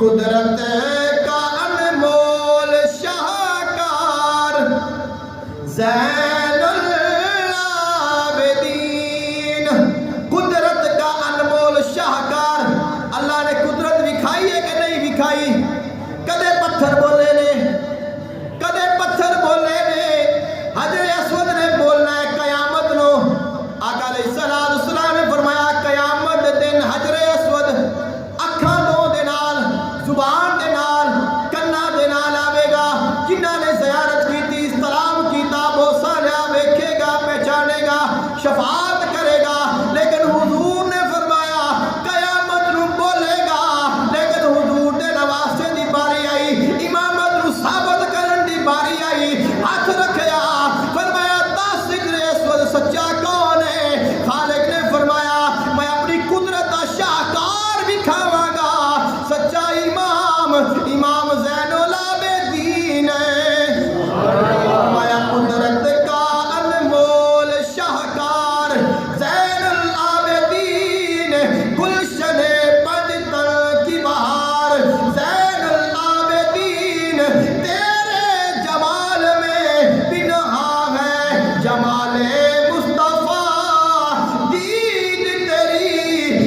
قدرت کا انمول شاہکار زین العابدین، قدرت کا انمول شاہکار۔ اللہ نے قدرت دکھائی ہے کہ نہیں دکھائی؟ کدے پتھر بولے نے، کدے پتھر بولے نے، حجر اسود نے بولنا ہے قیامت نو۔ آقا علیہ السلام نے فرمایا قیامت دن حجر اسود اکھاں دو دے نال، زبان دے نال، کنا دے نال آوے گا۔ جنہاں نے زیارت کیتی، سلام کیتا، بوسا لیا، ویکھے گا، پہچانے گا، شفاعت کرے گا، لیکن حضور نے فرمایا قیامت نو بولے گا، لیکن حضور دے نواسے دی باری آئی، امامت نو ثابت کرن دی باری آئی، ہاتھ رکھیا، فرمایا دس حجر اسود سچا کون ہے؟ خالق نے فرمایا میں اپنی قدرت کا شاہکار دکھاواں گا، سچا امام زین العابدین ہے۔ فرمایا قدرت کا انمول شاہکار زین العابدین، گلشن پنجتن کی بہار زین العابدین، تیرے جمال میں بنہا ہے جمال مصطفیٰ، دید تیری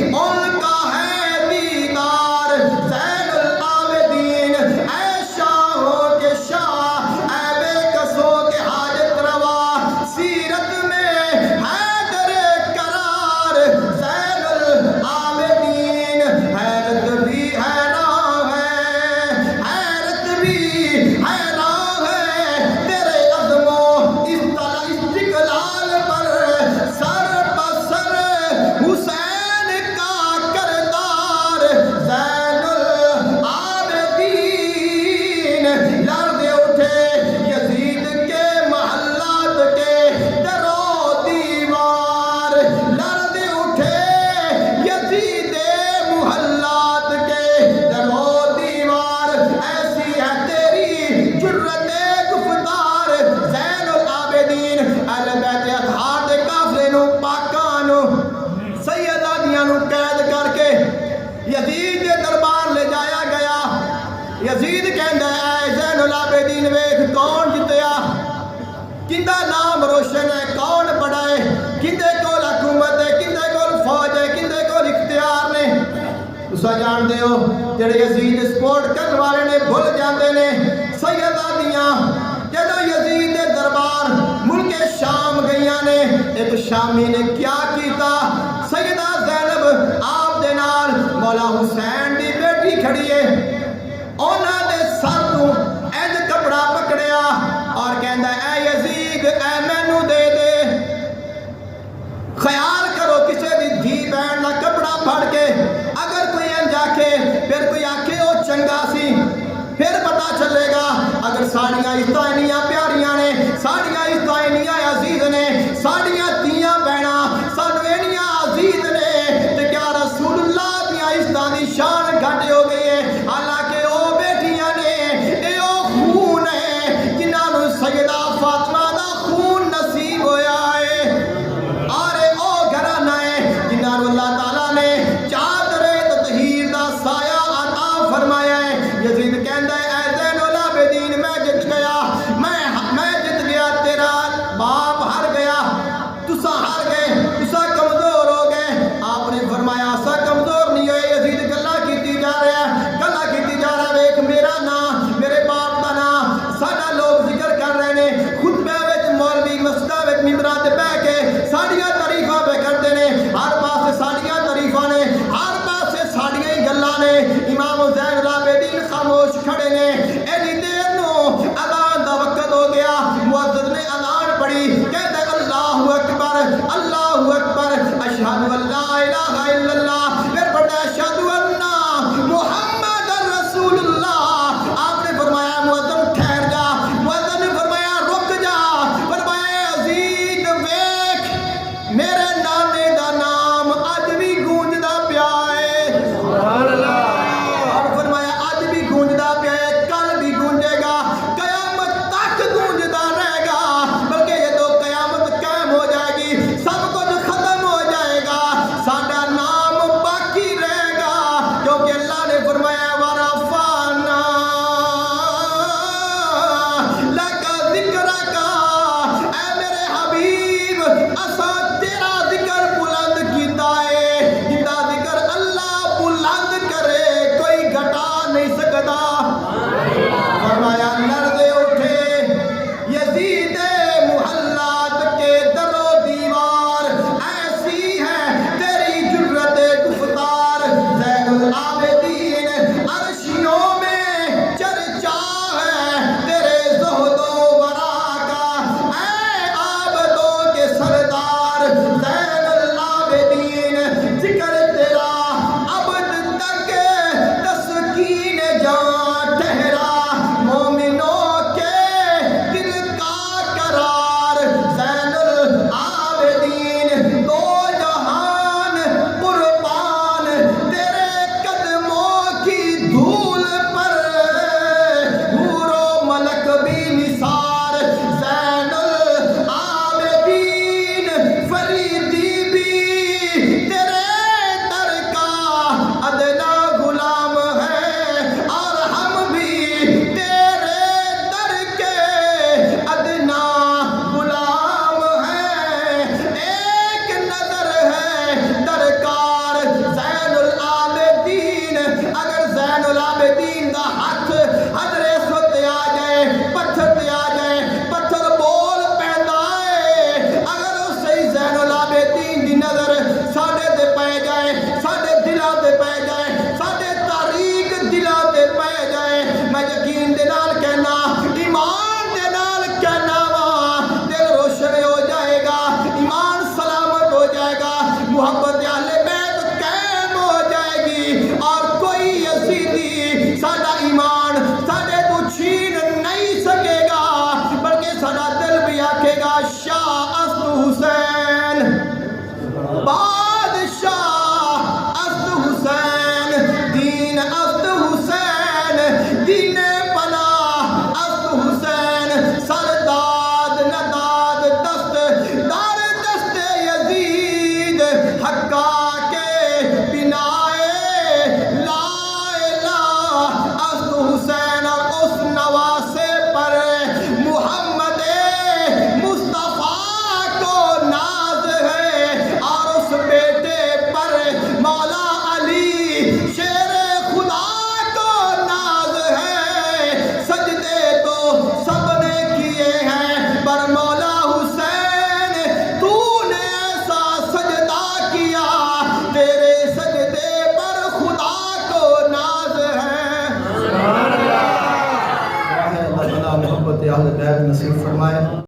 ان کا ہے دیدار زین العابدین، اے شاہوں کے شاہ، اے بے کسوں کے حاجت روا، سیرت میں حیدر قرار زین العابدین، حیرت بھی حیران ہے، حیرت بھی حیران ہے تیرے عزم و استقلال پر، سر بسر حسین کا کردار زین العابدین، لرز اٹھے یزید کے محلات کے در و دیوار، لرز اٹھے یزید محلات کے در و دیوار، ایسی ہے تیری جرت گفتار زین العابدین۔ اہل بیت اطہار دے قافلے نو، پاکاں نو، سیدادیاں نو قید کر کے یزید دے دربار لے جایا گیا۔ یزید کہندا ہے اے زین العابدین ویکھ کون جتیا، کندہ نام روشن ہے، کون بڑا ہے، کندے کول حکومت ہے، کندے کول فوج ہے، کندے کول اختیار نے۔ تساں جان دے ہو جڑے یزید سپورٹ کرن والے نے بھول جاندے نے سیدادیاں جدو یزید دے دربار ملک شام گئیاں نے، ایک شامی نے کیا کیتا؟ سیدہ زینب آپ دے نال مولا حسین دی بیٹی کھڑی ہے، اونا دے سر تو اینج کپڑا پکڑیا اور کہندا اے یزید اے مینوں دے دے۔ خیال کرو کسے دی دھی بہن دا کپڑا پھڑ کے اگر کوئی انج آکھے، پھر کوئی آکھے او چنگا سی، پھر پتا چلے گا اگر ساڑیاں استائنیاں پیاریاں نے، ساڑیاں استائنیاں عزیز نے، ساڑیاں دیاں بہناں سانو اینیاں عزیز نے، تے کیا رسول اللہ دیاں عزتاں دی شان گھٹ ہو گئی ہے؟ حالانکہ او بیٹیاں نے، اے او خون ہے جنہاں نو سیدہ فاطمہ دا خون نصیب ہویا ہے، اور اے او گھرانہ ہے جنہاں نو اللہ تعالیٰ نے چادر تطہیر دا سایہ عطا فرمایا ہے۔ یزید کہندا ہے اے زین العابدین میں جت گیا، میں جت گیا، تیرا باپ ہار گیا، تساں ہار گئے، تساں کمزور ہو گئے۔ آپ نے فرمایا اساں کمزور نہیں ہوئے، یزید گلا کیتی جا رہا ہے، گلا کیتی جا رہا ہے، ایک میرا نام، میرے باپ دا نام ساڈا لوگ ذکر کر رہے نے، خطبے وچ مولوی مسجداں وچ ممبراں تے بیٹھ کے ساڈیاں تعریفاں پہ کرتے نے، ہر پاسے ساڈیاں تعریفاں نے، ہر پاسے ساڈیاں ہی گلاں نے۔ امام زین العابدین خاموش کھڑے نے، اینی دیر نو اذان دا وقت ہو گیا، مؤذن نے اذان پڑھی، کہتے اللہ اکبر اللہ اکبر اشہد ان لا الہ الا اللہ، پھر پڑھا اشہد ان محمد رسول اللہ۔ آپ نے فرمایا مؤذن ٹھہر جا، مؤذن نے فرمایا رک جا، فرمایا عزیز ویکھ میرے نانے دا نام اج بھی گونجدا پیا ہے، سبحان اللہ، اور فرمایا اج بھی گونجدا پیا ہے، کل بھی گونجے گا، قیامت تک گونجدا رہے گا، بلکہ یہ تو قیامت قائم ہو جائے گی، سب کچھ ختم ہو جائے گا، پناہ محبت اہل بیت نصیب فرمائے.